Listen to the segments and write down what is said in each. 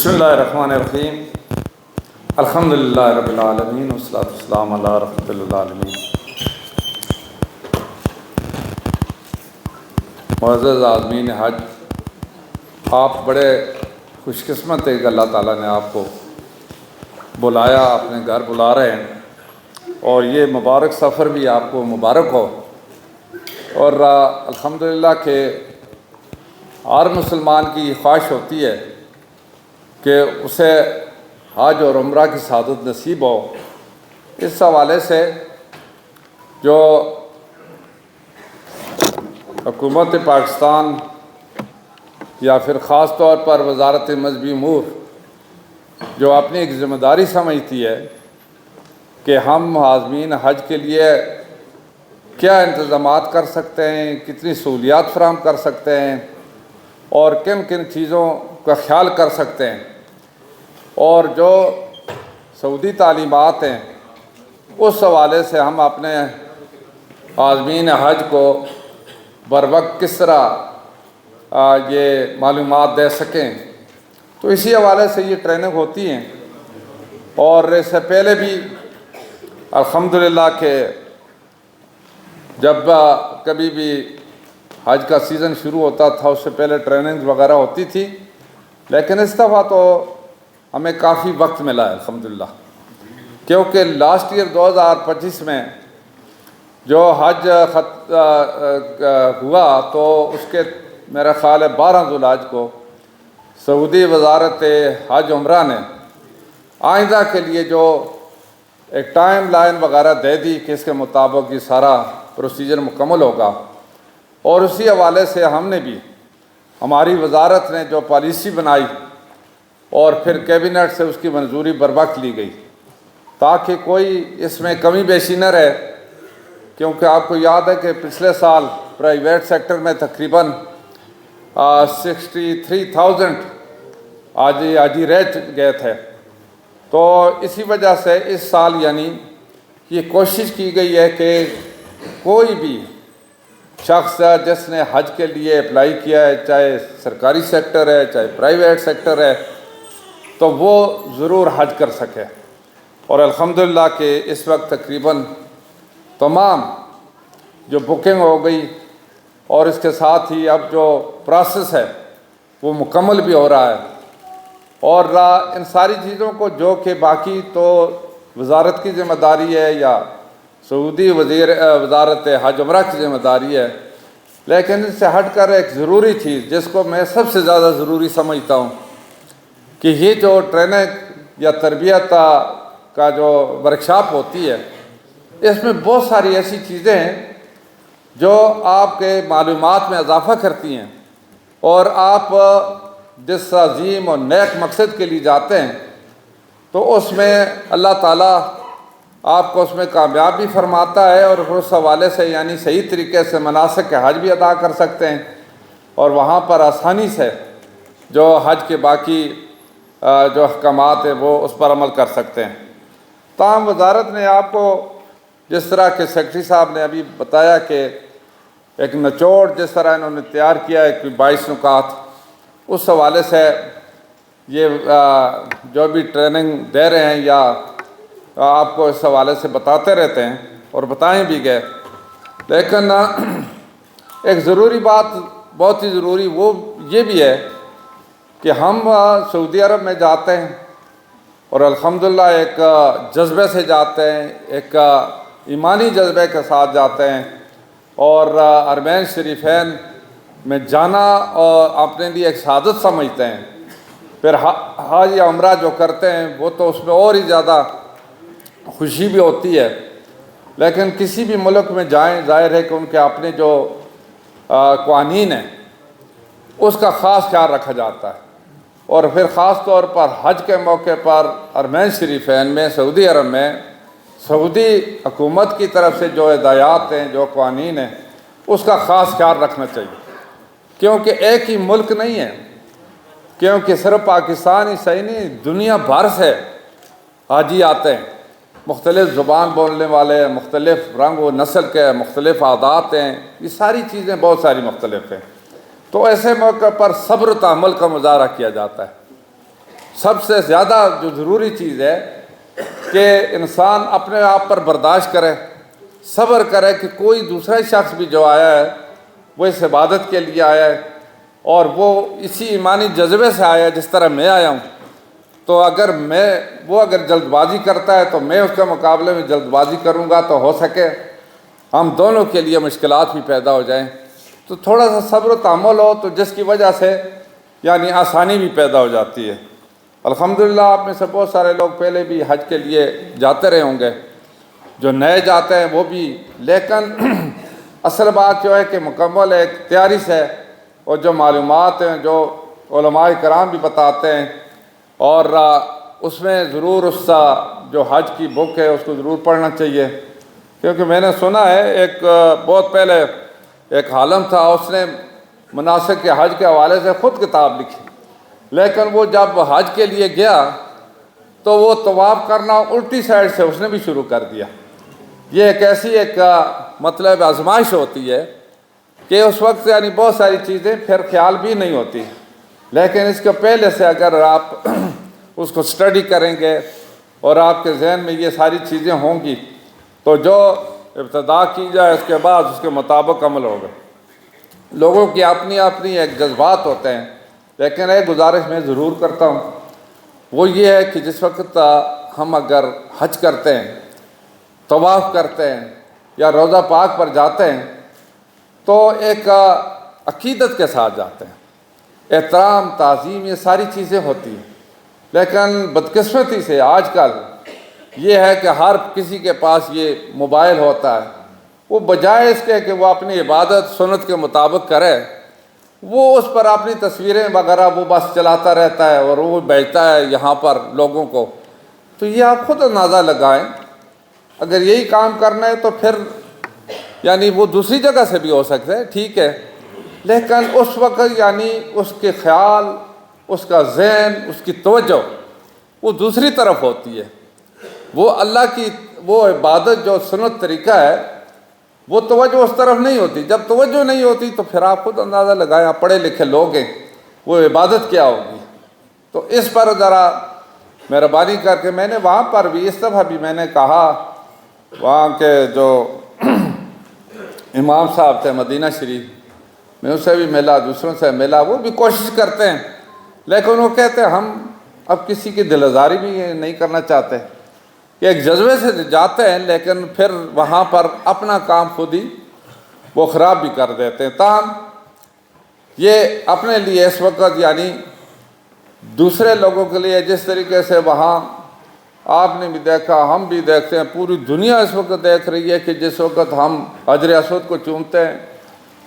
بسم اللہ الرحمن الرحیم الحمدللہ رب العالمین والصلاۃ والسلام علی رحمۃ للعالمین۔ معزز عازمین حج، آپ بڑے خوش قسمت ہیں کہ اللہ تعالیٰ نے آپ کو بلایا، اپنے گھر بلا رہے ہیں، اور یہ مبارک سفر بھی آپ کو مبارک ہو۔ اور الحمدللہ کہ ہر مسلمان کی یہ خواہش ہوتی ہے کہ اسے حج اور عمرہ کی سعادت نصیب ہو۔ اس حوالے سے جو حکومت پاکستان یا پھر خاص طور پر وزارت مذہبی امور جو اپنی ایک ذمہ داری سمجھتی ہے کہ ہم عازمین حج کے لیے کیا انتظامات کر سکتے ہیں، کتنی سہولیات فراہم کر سکتے ہیں اور کن کن چیزوں کا خیال کر سکتے ہیں، اور جو سعودی تعلیمات ہیں اس حوالے سے ہم اپنے عازمین حج کو بر وقت کس طرح یہ معلومات دے سکیں، تو اسی حوالے سے یہ ٹریننگ ہوتی ہیں۔ اور اس سے پہلے بھی الحمدللہ کہ جب کبھی بھی حج کا سیزن شروع ہوتا تھا اس سے پہلے ٹریننگ وغیرہ ہوتی تھی، لیکن اس دفعہ تو ہمیں کافی وقت ملا ہے الحمدللہ، کیونکہ لاسٹ ایئر 2025 میں جو حج ہوا تو اس کے میرا خیال ہے 12 ذو الحج کو سعودی وزارت حج عمرہ نے آئندہ کے لیے جو ایک ٹائم لائن وغیرہ دے دی کہ اس کے مطابق یہ سارا پروسیجر مکمل ہوگا، اور اسی حوالے سے ہم نے بھی، ہماری وزارت نے جو پالیسی بنائی اور پھر کیبنٹ سے اس کی منظوری بر وقت لی گئی تاکہ کوئی اس میں کمی بیشی نہ رہے، کیونکہ آپ کو یاد ہے کہ پچھلے سال پرائیویٹ سیکٹر میں تقریباً 63,000 حاجی رہ گئے تھے، تو اسی وجہ سے اس سال یعنی یہ کوشش کی گئی ہے کہ کوئی بھی شخص جس نے حج کے لیے اپلائی کیا ہے، چاہے سرکاری سیکٹر ہے چاہے پرائیویٹ سیکٹر ہے، تو وہ ضرور حج کر سکے۔ اور الحمدللہ کہ اس وقت تقریباً تمام جو بکنگ ہو گئی اور اس کے ساتھ ہی اب جو پروسیس ہے وہ مکمل بھی ہو رہا ہے، اور ان ساری چیزوں کو جو کہ باقی تو وزارت کی ذمہ داری ہے یا سعودی وزارت حج عمرہ کی ذمہ داری ہے، لیکن اس سے ہٹ کر ایک ضروری چیز جس کو میں سب سے زیادہ ضروری سمجھتا ہوں کہ یہ جو ٹریننگ یا تربیت کا جو ورکشاپ ہوتی ہے، اس میں بہت ساری ایسی چیزیں ہیں جو آپ کے معلومات میں اضافہ کرتی ہیں، اور آپ جس عظیم اور نیک مقصد کے لیے جاتے ہیں تو اس میں اللہ تعالیٰ آپ کو اس میں کامیاب بھی فرماتا ہے، اور اس حوالے سے یعنی صحیح طریقے سے مناسک حج بھی ادا کر سکتے ہیں، اور وہاں پر آسانی سے جو حج کے باقی جو احکامات ہیں وہ اس پر عمل کر سکتے ہیں۔ تاہم وزارت نے آپ کو جس طرح کہ سیکرٹری صاحب نے ابھی بتایا کہ ایک نچوڑ جس طرح انہوں نے تیار کیا ہے کہ 22 نکات، اس حوالے سے یہ جو بھی ٹریننگ دے رہے ہیں یا آپ کو اس حوالے سے بتاتے رہتے ہیں اور بتائیں بھی گئے، لیکن ایک ضروری بات، بہت ہی ضروری وہ یہ بھی ہے کہ ہم سعودی عرب میں جاتے ہیں اور الحمدللہ ایک جذبے سے جاتے ہیں، ایک ایمانی جذبے کے ساتھ جاتے ہیں، اور حرمین شریفین میں جانا اور اپنے لیے ایک سعادت سمجھتے ہیں۔ پھر حج یا عمرہ جو کرتے ہیں وہ تو اس میں اور ہی زیادہ خوشی بھی ہوتی ہے، لیکن کسی بھی ملک میں جائیں ظاہر ہے کہ ان کے اپنے جو قوانین ہیں اس کا خاص خیال رکھا جاتا ہے، اور پھر خاص طور پر حج کے موقع پر حرمین شریفین میں سعودی عرب میں سعودی حکومت کی طرف سے جو ہدایات ہیں، جو قوانین ہیں، اس کا خاص خیال رکھنا چاہیے، کیونکہ ایک ہی ملک نہیں ہے، کیونکہ صرف پاکستان ہی صحیح نہیں، دنیا بھر سے حاجی آتے ہیں، مختلف زبان بولنے والے، مختلف رنگ و نسل کے، مختلف عادات ہیں، یہ ساری چیزیں بہت ساری مختلف ہیں، تو ایسے موقع پر صبر و تحمل کا مظاہرہ کیا جاتا ہے۔ سب سے زیادہ جو ضروری چیز ہے کہ انسان اپنے آپ پر برداشت کرے، صبر کرے کہ کوئی دوسرا شخص بھی جو آیا ہے وہ اس عبادت کے لیے آیا ہے اور وہ اسی ایمانی جذبے سے آیا ہے جس طرح میں آیا ہوں، تو اگر جلد بازی کرتا ہے تو میں اس کے مقابلے میں جلد بازی کروں گا تو ہو سکے ہم دونوں کے لیے مشکلات بھی پیدا ہو جائیں۔ تو تھوڑا سا صبر و تحمل ہو تو جس کی وجہ سے یعنی آسانی بھی پیدا ہو جاتی ہے۔ الحمدللہ آپ میں سے بہت سارے لوگ پہلے بھی حج کے لیے جاتے رہے ہوں گے، جو نئے جاتے ہیں وہ بھی، لیکن اصل بات جو ہے کہ مکمل ایک تیاری سے اور جو معلومات ہیں جو علماء کرام بھی بتاتے ہیں، اور اس میں ضرور اس جو حج کی بک ہے اس کو ضرور پڑھنا چاہیے، کیونکہ میں نے سنا ہے ایک بہت پہلے ایک عالم تھا، اس نے مناسک کے حج کے حوالے سے خود کتاب لکھی، لیکن وہ جب حج کے لیے گیا تو وہ طواف کرنا الٹی سائڈ سے اس نے بھی شروع کر دیا۔ یہ ایک ایسی مطلب آزمائش ہوتی ہے کہ اس وقت یعنی بہت ساری چیزیں پھر خیال بھی نہیں ہوتی، لیکن اس کے پہلے سے اگر آپ اس کو سٹڈی کریں گے اور آپ کے ذہن میں یہ ساری چیزیں ہوں گی تو جو ابتدا کی جائے اس کے بعد اس کے مطابق عمل ہوگا۔ لوگوں کی اپنی اپنی ایک جذبات ہوتے ہیں، لیکن ایک گزارش میں ضرور کرتا ہوں، وہ یہ ہے کہ جس وقت ہم اگر حج کرتے ہیں، طواف کرتے ہیں یا روضہ پاک پر جاتے ہیں تو ایک عقیدت کے ساتھ جاتے ہیں، احترام، تعظیم، یہ ساری چیزیں ہوتی ہیں، لیکن بدقسمتی سے آج کل یہ ہے کہ ہر کسی کے پاس یہ موبائل ہوتا ہے، وہ بجائے اس کے کہ وہ اپنی عبادت سنت کے مطابق کرے، وہ اس پر اپنی تصویریں وغیرہ وہ بس چلاتا رہتا ہے اور وہ بیچتا ہے یہاں پر لوگوں کو۔ تو یہ آپ خود اندازہ لگائیں، اگر یہی کام کرنا ہے تو پھر یعنی وہ دوسری جگہ سے بھی ہو سکتا ہے، ٹھیک ہے، لیکن اس وقت یعنی اس کے خیال، اس کا ذہن، اس کی توجہ وہ دوسری طرف ہوتی ہے، وہ اللہ کی وہ عبادت جو سنت طریقہ ہے وہ توجہ اس طرف نہیں ہوتی۔ جب توجہ نہیں ہوتی تو پھر آپ خود اندازہ لگائیں، آپ پڑھے لکھے لوگ ہیں، وہ عبادت کیا ہوگی۔ تو اس پر ذرا مہربانی کر کے، میں نے وہاں پر بھی اس دفعہ بھی میں نے کہا، وہاں کے جو امام صاحب تھے مدینہ شریف، میں اس سے بھی ملا، دوسروں سے ملا، وہ بھی کوشش کرتے ہیں، لیکن وہ کہتے ہیں ہم اب کسی کی دل آزاری بھی نہیں کرنا چاہتے، کہ ایک جذبے سے جاتے ہیں لیکن پھر وہاں پر اپنا کام خود ہی وہ خراب بھی کر دیتے ہیں۔ تاہم یہ اپنے لیے اس وقت یعنی دوسرے لوگوں کے لیے جس طریقے سے وہاں آپ نے بھی دیکھا، ہم بھی دیکھتے ہیں، پوری دنیا اس وقت دیکھ رہی ہے کہ جس وقت ہم حجر اسود کو چومتے ہیں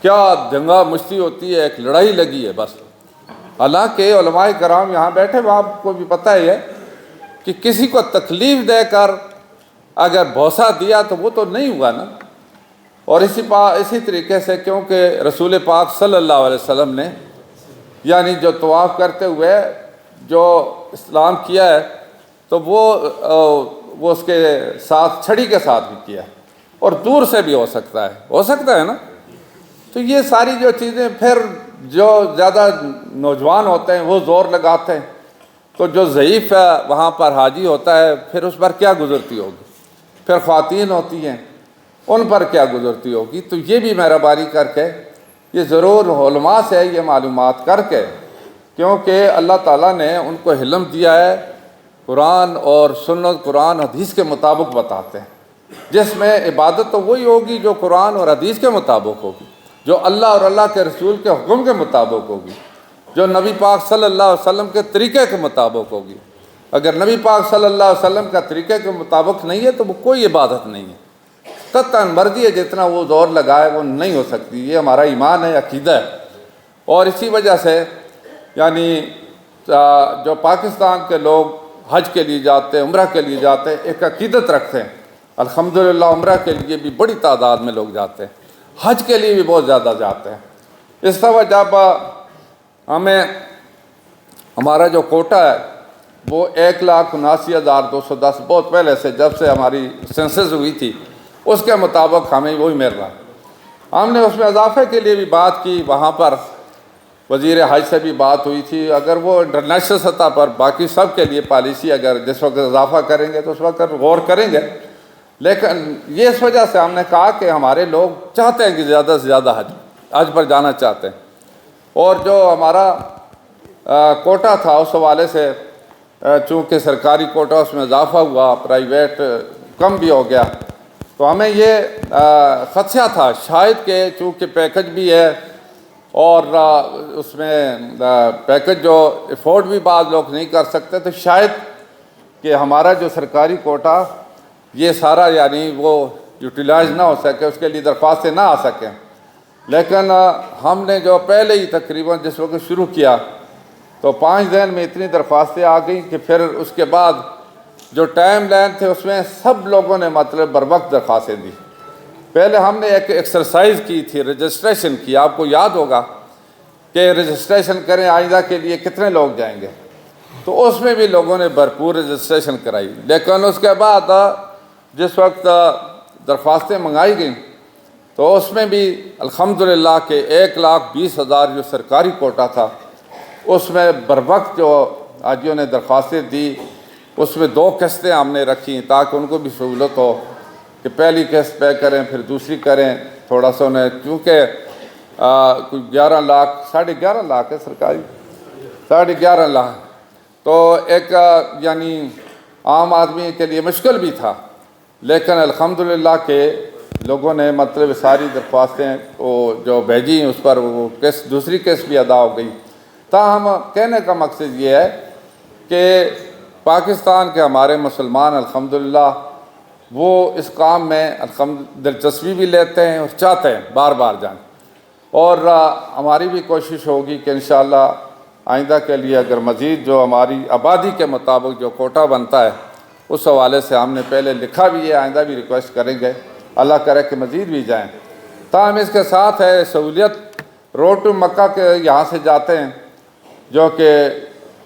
کیا دنگا مشتی ہوتی ہے، ایک لڑائی لگی ہے بس۔ حالانکہ علماء کرام یہاں بیٹھے ہوئے آپ کو بھی پتہ ہی ہے کہ کسی کو تکلیف دے کر اگر بوسہ دیا تو وہ تو نہیں ہوا نا۔ اور اسی طریقے سے کیونکہ رسول پاک صلی اللہ علیہ وسلم نے یعنی جو طواف کرتے ہوئے جو اسلام کیا ہے تو وہ اس کے ساتھ چھڑی کے ساتھ بھی کیا ہے، اور دور سے بھی ہو سکتا ہے نا۔ تو یہ ساری جو چیزیں پھر جو زیادہ نوجوان ہوتے ہیں وہ زور لگاتے ہیں، تو جو ضعیف ہے وہاں پر حاجی ہوتا ہے پھر اس پر کیا گزرتی ہوگی، پھر خواتین ہوتی ہیں ان پر کیا گزرتی ہوگی۔ تو یہ بھی مہربانی کر کے یہ ضرور علماء سے یہ معلومات کر کے، کیونکہ اللہ تعالیٰ نے ان کو علم دیا ہے، قرآن اور سنت، قرآن حدیث کے مطابق بتاتے ہیں، جس میں عبادت تو وہی ہوگی جو قرآن اور حدیث کے مطابق ہوگی، جو اللہ اور اللہ کے رسول کے حکم کے مطابق ہوگی، جو نبی پاک صلی اللہ علیہ وسلم کے طریقے کے مطابق ہوگی۔ اگر نبی پاک صلی اللہ علیہ وسلم کا طریقے کے مطابق نہیں ہے تو وہ کوئی عبادت نہیں ہے، قطعاً مرضی ہے جتنا وہ زور لگائے وہ نہیں ہو سکتی۔ یہ ہمارا ایمان ہے، عقیدہ ہے۔ اور اسی وجہ سے یعنی جو پاکستان کے لوگ حج کے لیے جاتے ہیں، عمرہ کے لیے جاتے ہیں، ایک عقیدت رکھتے ہیں۔ الحمدللہ عمرہ کے لیے بھی بڑی تعداد میں لوگ جاتے ہیں، حج کے لیے بھی بہت زیادہ جاتے ہیں۔ اس دفعہ جب ہمارا جو کوٹا ہے وہ 1,79,210 بہت پہلے سے، جب سے ہماری سینسس ہوئی تھی اس کے مطابق ہمیں وہی مل رہا ہے۔ ہم نے اس میں اضافے کے لیے بھی بات کی، وہاں پر وزیر حج سے بھی بات ہوئی تھی، اگر وہ انٹرنیشنل سطح پر باقی سب کے لیے پالیسی اگر جس وقت اضافہ کریں گے تو اس وقت غور کریں گے، لیکن یہ اس وجہ سے ہم نے کہا کہ ہمارے لوگ چاہتے ہیں کہ زیادہ سے زیادہ حج پر جانا چاہتے ہیں، اور جو ہمارا کوٹا تھا اس حوالے سے چونکہ سرکاری کوٹا اس میں اضافہ ہوا، پرائیویٹ کم بھی ہو گیا، تو ہمیں یہ خدشہ تھا شاید کہ چونکہ پیکج بھی ہے اور اس میں پیکج جو افورڈ بھی بعض لوگ نہیں کر سکتے، تو شاید کہ ہمارا جو سرکاری کوٹا یہ سارا یعنی وہ یوٹیلائز نہ ہو سکے، اس کے لیے درخواستیں نہ آ سکیں، لیکن ہم نے جو پہلے ہی تقریباً جس وقت شروع کیا تو 5 دن میں اتنی درخواستیں آ گئیں کہ پھر اس کے بعد جو ٹائم لائن تھے اس میں سب لوگوں نے مطلب بروقت درخواستیں دی۔ پہلے ہم نے ایک ایکسرسائز کی تھی، رجسٹریشن کی، آپ کو یاد ہوگا کہ رجسٹریشن کریں آئندہ کے لیے کتنے لوگ جائیں گے، تو اس میں بھی لوگوں نے بھرپور رجسٹریشن کرائی، لیکن اس کے بعد جس وقت درخواستیں منگائی گئیں تو اس میں بھی الحمدللہ کہ 1,20,000 جو سرکاری کوٹا تھا اس میں بروقت جو حاجیوں نے درخواستیں دی، اس میں 2 قسطیں ہم نے رکھیں تاکہ ان کو بھی سہولت ہو کہ پہلی قسط پے کریں پھر دوسری کریں، تھوڑا سا انہیں کیونکہ کوئی 11 لاکھ 11.5 لاکھ ہے سرکاری 11.5 لاکھ، تو ایک یعنی عام آدمی کے لیے مشکل بھی تھا، لیکن الحمدللہ کہ لوگوں نے مطلب ساری درخواستیں وہ جو بھیجی اس پر وہ قسط دوسری قسط بھی ادا ہو گئی۔ تاہم کہنے کا مقصد یہ ہے کہ پاکستان کے ہمارے مسلمان الحمدللہ وہ اس کام میں دلچسپی بھی لیتے ہیں اور چاہتے ہیں بار بار جائیں، اور ہماری بھی کوشش ہوگی کہ انشاءاللہ آئندہ کے لیے اگر مزید جو ہماری آبادی کے مطابق جو کوٹا بنتا ہے اس حوالے سے ہم نے پہلے لکھا بھی ہے، آئندہ بھی ریکویسٹ کریں گے، اللہ کرے کہ مزید بھی جائیں۔ تاہم اس کے ساتھ ہے سہولیت روڈ ٹو مکہ کے یہاں سے جاتے ہیں جو کہ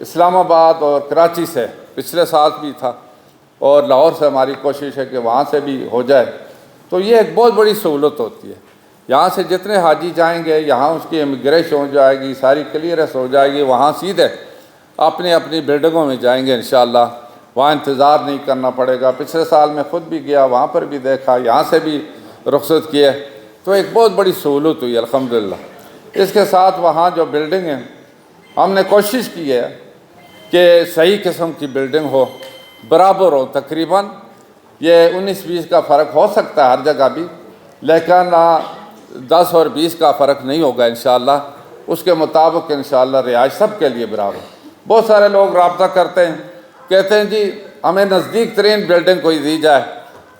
اسلام آباد اور کراچی سے پچھلے سال بھی تھا، اور لاہور سے ہماری کوشش ہے کہ وہاں سے بھی ہو جائے، تو یہ ایک بہت بڑی سہولت ہوتی ہے۔ یہاں سے جتنے حاجی جائیں گے یہاں اس کی امیگریشن ہو جائے گی، ساری کلیئرنس ہو جائے گی، وہاں سیدھے اپنی اپنی بلڈنگوں میں جائیں گے انشاءاللہ، وہاں انتظار نہیں کرنا پڑے گا۔ پچھلے سال میں خود بھی گیا، وہاں پر بھی دیکھا، یہاں سے بھی رخصت کیے، تو ایک بہت بڑی سہولت ہوئی الحمدللہ۔ اس کے ساتھ وہاں جو بلڈنگ ہیں ہم نے کوشش کی ہے کہ صحیح قسم کی بلڈنگ ہو، برابر ہو، تقریباً یہ 19-20 کا فرق ہو سکتا ہے ہر جگہ بھی، لیکن 10 اور 20 کا فرق نہیں ہوگا انشاءاللہ، اس کے مطابق انشاءاللہ رہائش سب کے لیے برابر۔ بہت سارے لوگ رابطہ کرتے ہیں، کہتے ہیں جی ہمیں نزدیک ترین بلڈنگ کوئی دی جائے،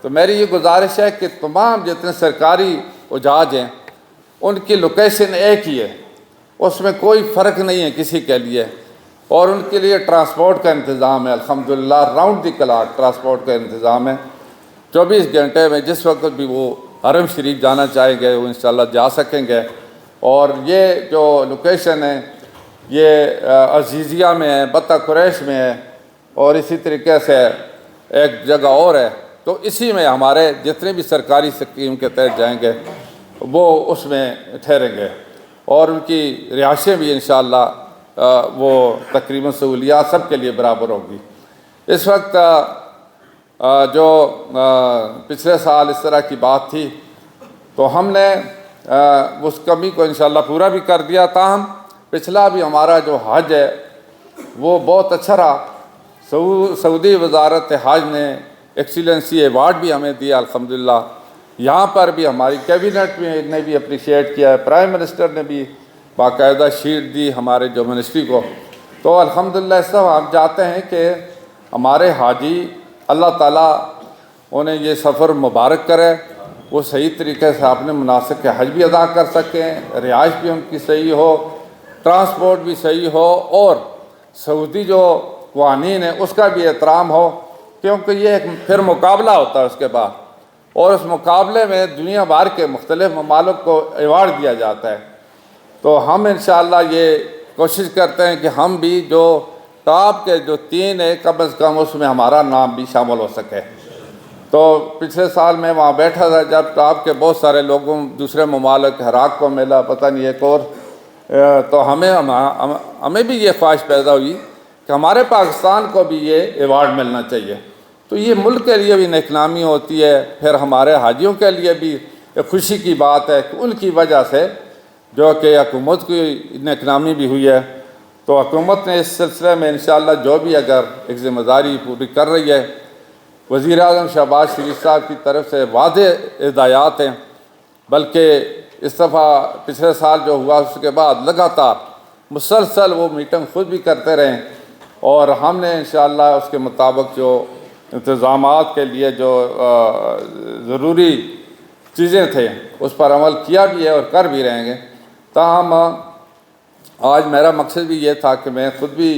تو میری یہ گزارش ہے کہ تمام جتنے سرکاری اجاج ہیں ان کی لوکیشن ایک ہی ہے، اس میں کوئی فرق نہیں ہے کسی کے لیے، اور ان کے لیے ٹرانسپورٹ کا انتظام ہے الحمدللہ، راؤنڈ دی کلاک ٹرانسپورٹ کا انتظام ہے، 24 گھنٹے میں جس وقت بھی وہ حرم شریف جانا چاہیں گے وہ انشاءاللہ جا سکیں گے۔ اور یہ جو لوکیشن ہے یہ عزیزیہ میں ہے، بطہ قریش میں ہے، اور اسی طریقے سے ایک جگہ اور ہے، تو اسی میں ہمارے جتنے بھی سرکاری اسکیم کے تحت جائیں گے وہ اس میں ٹھہریں گے، اور ان کی رہائشیں بھی انشاءاللہ وہ تقریباً سہولیات سب کے لیے برابر ہوگی۔ اس وقت جو پچھلے سال اس طرح کی بات تھی تو ہم نے اس کمی کو انشاءاللہ پورا بھی کر دیا، تاہم پچھلا بھی ہمارا جو حج ہے وہ بہت اچھا رہا۔ سعودی وزارت حج نے ایکسیلنسی ایوارڈ بھی ہمیں دیا الحمدللہ، یہاں پر بھی ہماری کیبنٹ میں نے بھی اپریشیٹ کیا ہے، پرائم منسٹر نے بھی باقاعدہ شیٹ دی ہمارے جو منسٹری کو، تو الحمدللہ اس طرح ہم چاہتے ہیں کہ ہمارے حاجی اللہ تعالیٰ انہیں یہ سفر مبارک کرے، وہ صحیح طریقے سے اپنے مناسک کے حج بھی ادا کر سکیں، رہائش بھی ان کی صحیح ہو، ٹرانسپورٹ بھی صحیح ہو، اور سعودی جو قوانین ہیں اس کا بھی احترام ہو، کیونکہ یہ ایک پھر مقابلہ ہوتا ہے اس کے بعد، اور اس مقابلے میں دنیا بھر کے مختلف ممالک کو ایوارڈ دیا جاتا ہے، تو ہم انشاءاللہ یہ کوشش کرتے ہیں کہ ہم بھی جو ٹاپ کے جو 3 ہیں کم از کم اس میں ہمارا نام بھی شامل ہو سکے۔ تو پچھلے سال میں وہاں بیٹھا تھا جب ٹاپ کے بہت سارے لوگوں دوسرے ممالک عراق کو ملا، پتہ نہیں ایک اور تو ہمیں بھی یہ خواہش پیدا ہوئی کہ ہمارے پاکستان کو بھی یہ ایوارڈ ملنا چاہیے. تو یہ ملک کے لیے بھی نیک نامی ہوتی ہے، پھر ہمارے حاجیوں کے لیے بھی ایک خوشی کی بات ہے کہ ان کی وجہ سے جو کہ حکومت کی نیک نامی بھی ہوئی ہے. تو حکومت نے اس سلسلے میں انشاءاللہ جو بھی اگر ایک ذمہ داری پوری کر رہی ہے، وزیر اعظم شہباز شریف صاحب کی طرف سے واضح ہدایات ہیں، بلکہ اس دفعہ پچھلے سال جو ہوا اس کے بعد لگاتار مسلسل وہ میٹنگ خود بھی کرتے رہے، اور ہم نے انشاءاللہ اس کے مطابق جو انتظامات کے لیے جو ضروری چیزیں تھے اس پر عمل کیا بھی ہے اور کر بھی رہیں گے. تاہم آج میرا مقصد بھی یہ تھا کہ میں خود بھی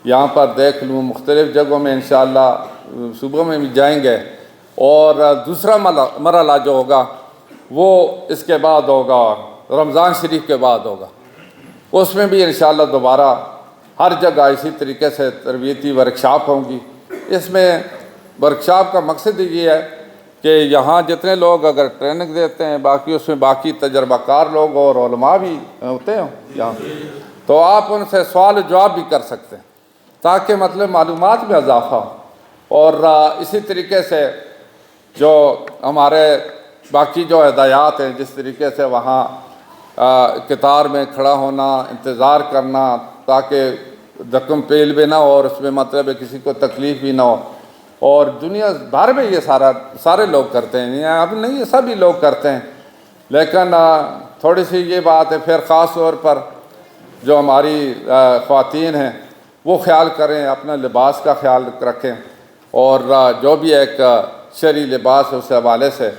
یہاں پر دیکھ لوں، مختلف جگہوں میں انشاءاللہ صوبوں میں بھی جائیں گے، اور دوسرا مرحلہ جو ہوگا وہ اس کے بعد ہوگا، رمضان شریف کے بعد ہوگا. اس میں بھی انشاءاللہ دوبارہ ہر جگہ اسی طریقے سے تربیتی ورکشاپ ہوں گی. اس میں ورکشاپ کا مقصد یہ ہے کہ یہاں جتنے لوگ اگر ٹریننگ دیتے ہیں، باقی اس میں باقی تجربہ کار لوگ اور علماء بھی ہوتے ہیں یہاں، تو آپ ان سے سوال و جواب بھی کر سکتے ہیں تاکہ مطلب معلومات میں اضافہ ہو. اور اسی طریقے سے جو ہمارے باقی جو ہدایات ہیں، جس طریقے سے وہاں قطار میں کھڑا ہونا، انتظار کرنا تاکہ دکم پیل بھی نہ ہو اور اس میں مطلب ہے کسی کو تکلیف بھی نہ ہو، اور دنیا بھر میں یہ سارے لوگ کرتے ہیں، اب نہیں یہ سبھی لوگ کرتے ہیں. لیکن تھوڑی سی یہ بات ہے پھر خاص طور پر جو ہماری خواتین ہیں وہ خیال کریں، اپنا لباس کا خیال رکھیں، اور جو بھی ایک شرعی لباس ہے اس حوالے سے.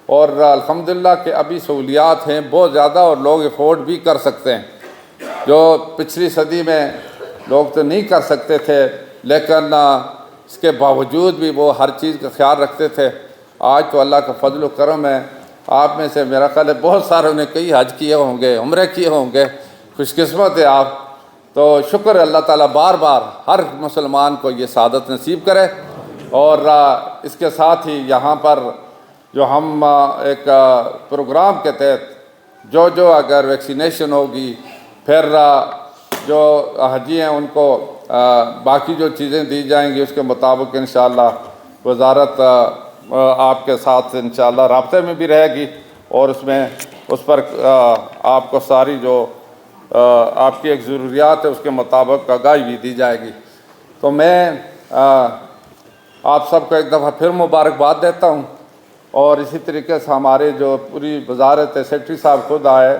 اور الحمدللہ کہ ابھی سہولیات ہیں بہت زیادہ اور لوگ افورڈ بھی کر سکتے ہیں، جو پچھلی صدی میں لوگ تو نہیں کر سکتے تھے، لیکن اس کے باوجود بھی وہ ہر چیز کا خیال رکھتے تھے. آج تو اللہ کا فضل و کرم ہے، آپ میں سے میرا خیال ہے بہت ساروں نے کئی حج کیے ہوں گے، عمرے کیے ہوں گے، خوش قسمت ہے آپ. تو شکر اللہ تعالیٰ بار بار ہر مسلمان کو یہ سعادت نصیب کرے. اور اس کے ساتھ ہی یہاں پر جو ہم ایک پروگرام کے تحت جو اگر ویکسینیشن ہوگی، پھر جو حجی ہیں ان کو باقی جو چیزیں دی جائیں گی اس کے مطابق انشاءاللہ وزارت آپ کے ساتھ انشاءاللہ رابطے میں بھی رہے گی، اور اس پر آپ کو ساری جو آپ کی ایک ضروریات ہے اس کے مطابق آگاہی بھی دی جائے گی. تو میں آپ سب کو ایک دفعہ پھر مبارکباد دیتا ہوں، اور اسی طریقے سے ہمارے جو پوری وزارت ہے، سیکٹری صاحب خود آئے،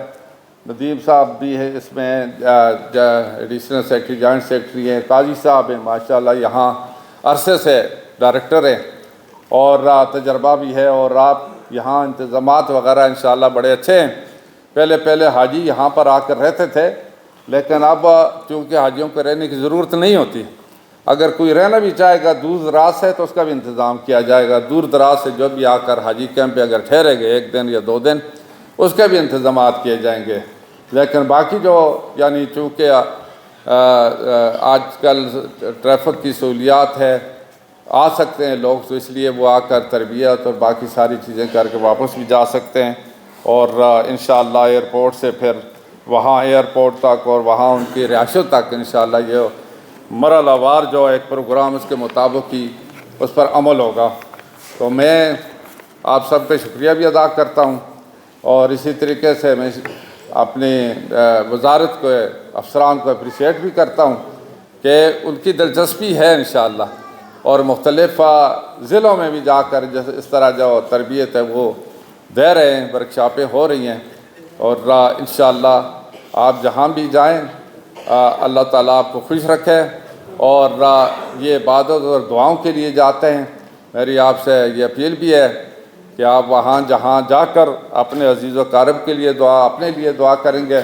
ندیم صاحب بھی ہے اس میں، ایڈیشنل سیکٹری، جوائنٹ سیکٹری ہیں، قاضی صاحب ہیں ماشاءاللہ یہاں عرصے سے ڈائریکٹر ہیں، اور تجربہ بھی ہے، اور آپ یہاں انتظامات وغیرہ انشاءاللہ بڑے اچھے ہیں. پہلے حاجی یہاں پر آ کر رہتے تھے، لیکن اب چونکہ حاجیوں کو رہنے کی ضرورت نہیں ہوتی، اگر کوئی رہنا بھی چاہے گا دور دراز سے تو اس کا بھی انتظام کیا جائے گا. دور دراز سے جو بھی آ کر حاجی کیمپ پہ اگر ٹھہرے گئے 1 دن یا 2 دن، اس کے بھی انتظامات کیے جائیں گے. لیکن باقی جو یعنی چونکہ آج کل ٹریفک کی سہولیات ہے، آ سکتے ہیں لوگ، تو اس لیے وہ آ کر تربیت اور باقی ساری چیزیں کر کے واپس بھی جا سکتے ہیں. اور انشاءاللہ ایئرپورٹ سے پھر وہاں ایئرپورٹ تک اور وہاں ان کی رہائشوں تک انشاءاللہ یہ مرحلہ وار جو ایک پروگرام اس کے مطابق ہی اس پر عمل ہوگا. تو میں آپ سب پہ شکریہ بھی ادا کرتا ہوں، اور اسی طریقے سے میں اپنی وزارت کو، افسران کو اپریشیٹ بھی کرتا ہوں کہ ان کی دلچسپی ہے انشاءاللہ، اور مختلف ضلعوں میں بھی جا کر جیسے اس طرح جو تربیت ہے وہ دے رہے ہیں، ورکشاپیں ہو رہی ہیں. اور انشاءاللہ آپ جہاں بھی جائیں اللہ تعالیٰ آپ کو خوش رکھے. اور یہ عبادت اور دعاؤں کے لیے جاتے ہیں، میری آپ سے یہ اپیل بھی ہے کہ آپ وہاں جہاں جا کر اپنے عزیز و اقارب کے لیے دعا، اپنے لیے دعا کریں گے،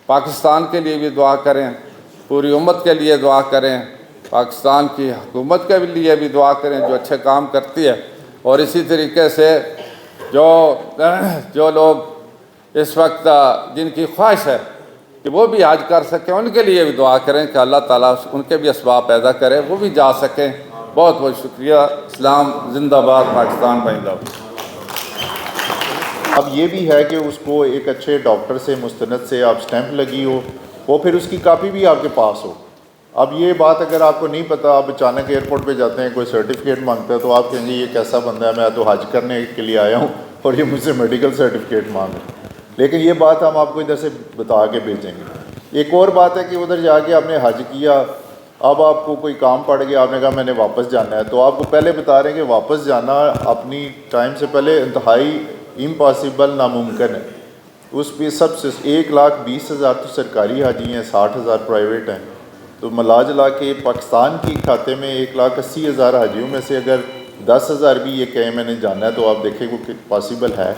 پاکستان کے لیے بھی دعا کریں، پوری امت کے لیے دعا کریں، پاکستان کی حکومت کے لیے بھی دعا کریں جو اچھے کام کرتی ہے. اور اسی طریقے سے جو لوگ اس وقت جن کی خواہش ہے کہ وہ بھی حج کر سکیں، ان کے لیے بھی دعا کریں کہ اللہ تعالیٰ ان کے بھی اسباب پیدا کرے، وہ بھی جا سکیں. بہت بہت شکریہ. اسلام زندہ باد، پاکستان زندہ باد. اب یہ بھی ہے کہ اس کو ایک اچھے ڈاکٹر سے مستند سے آپ سٹیمپ لگی ہو، وہ پھر اس کی کاپی بھی آپ کے پاس ہو۔ اب یہ بات اگر آپ کو نہیں پتہ، آپ اچانک ایئرپورٹ پہ جاتے ہیں، کوئی سرٹیفکیٹ مانگتا ہے تو آپ کہیں گے یہ کیسا بندہ ہے، میں تو حج کرنے کے لیے آیا ہوں اور یہ مجھ سے میڈیکل سرٹیفکیٹ مانگ رہے ہیں۔ لیکن یہ بات ہم آپ کو ادھر سے بتا کے بھیجیں گے۔ ایک اور بات ہے کہ ادھر جا کے آپ نے حج کیا، اب آپ کو کوئی کام پڑ گیا، آپ نے کہا میں نے واپس جانا ہے، تو آپ کو پہلے بتا رہے ہیں کہ واپس جانا اپنی ٹائم سے پہلے انتہائی امپاسبل، ناممکن ہے۔ اس پہ سب سے 1,20,000 تو سرکاری حاجی ہیں، 60,000 پرائیویٹ ہیں، تو ملا جلا کے پاکستان کی کھاتے میں 1,80,000 حاجیوں میں سے اگر 10,000 بھی یہ کہیں میں نے جانا ہے، تو آپ دیکھیں وہ پاسبل ہے۔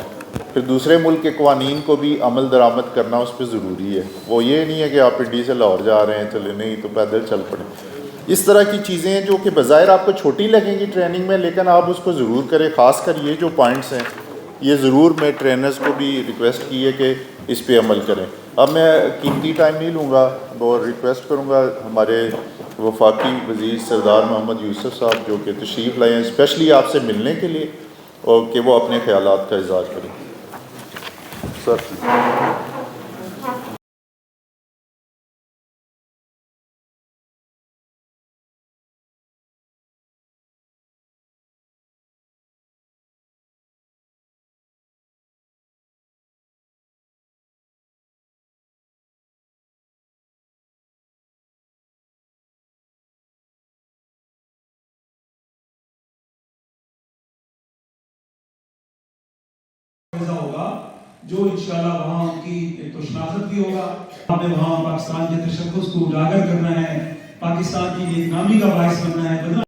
پھر دوسرے ملک کے قوانین کو بھی عمل درآمد کرنا اس پہ ضروری ہے۔ وہ یہ نہیں ہے کہ آپ پنڈی سے لاہور جا رہے ہیں چلے، نہیں تو پیدل چل پڑیں۔ اس طرح کی چیزیں ہیں جو کہ بظاہر آپ کو چھوٹی لگیں گی ٹریننگ میں، لیکن آپ اس کو ضرور کریں۔ خاص کر یہ جو پوائنٹس ہیں، یہ ضرور میں ٹرینرز کو بھی ریکویسٹ کی ہے کہ اس پہ عمل کریں۔ اب میں قیمتی ٹائم نہیں لوں گا اور ریکویسٹ کروں گا ہمارے وفاقی وزیر سردار محمد یوسف صاحب جو کہ تشریف لائے ہیں اسپیشلی آپ سے ملنے کے لیے، اور کہ وہ اپنے خیالات کا اظہار کریں۔ سر ہوگا جو انشاءاللہ وہاں ان کی ایک تو شناخت بھی ہوگا، ہمیں وہاں پاکستان کے تشخص کو اجاگر کرنا ہے، پاکستان کی ایک نامی کا باعث بننا ہے۔